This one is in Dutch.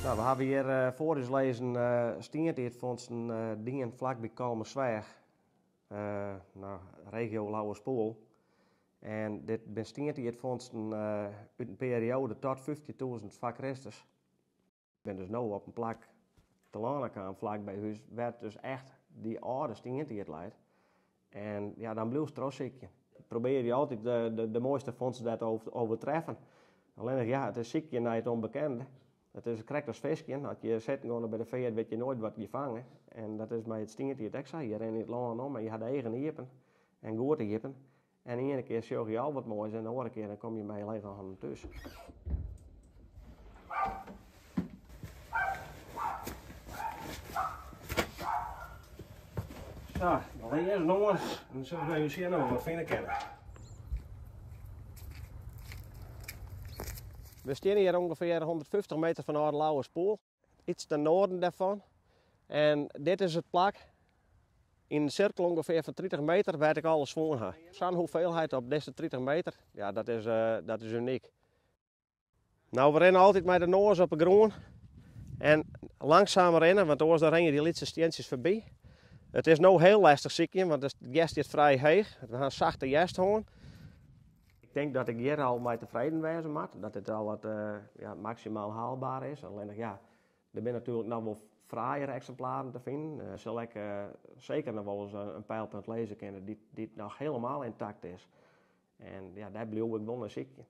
Nou, we hebben hier voor ons lezen stienteertvondsten dingen vlak bij Kalmersweg, nou, regio Lauwerspoel. En dit zijn stienteertvondsten uit een periode tot 50.000 voor Christus. Ik ben dus nu op een plek te Lanekam, vlak bij huis, werd dus echt die oude stienteert leidt. En ja, dan blijft het ziekje. Probeer je altijd de mooiste vondsten dat overtreffen. Alleen ja, het is ziekje naar het onbekende. Het is correct als visje. Als je zit gewoon bij de veer, weet je nooit wat je vangt. En dat is met het stienteert ook zo. Je rent in het land om en je had eigen iepen en goede iepen. En de ene keer zorg je al wat moois en de andere keer dan kom je bij je lege handen tussen. Zo, dan eerst nog eens. En dan zullen we even zien of we wat vinden kennen. We staan hier ongeveer 150 meter van de Lauwerspoel. Iets ten noorden daarvan. En dit is het plak. In een cirkel ongeveer van 30 meter waar ik alles voor heb. Zo'n hoeveelheid op deze 30 meter, ja, dat is uniek. Nou, we rennen altijd met de noos op de grond. En langzaam rennen, want anders ren je die laatste steentjes voorbij. Het is nu heel lastig ziekje, want de gest is vrij heeg. We gaan een zachte gest houden. Ik denk dat ik hier al mee tevreden wezen moet. Dat het al wat maximaal haalbaar is. Alleen ja, er zijn natuurlijk nog wel fraaiere exemplaren te vinden. Zal ik zeker nog wel eens een pijlpunt lezen kennen die nog helemaal intact is. En ja, daar blijf ik wel een ziekje.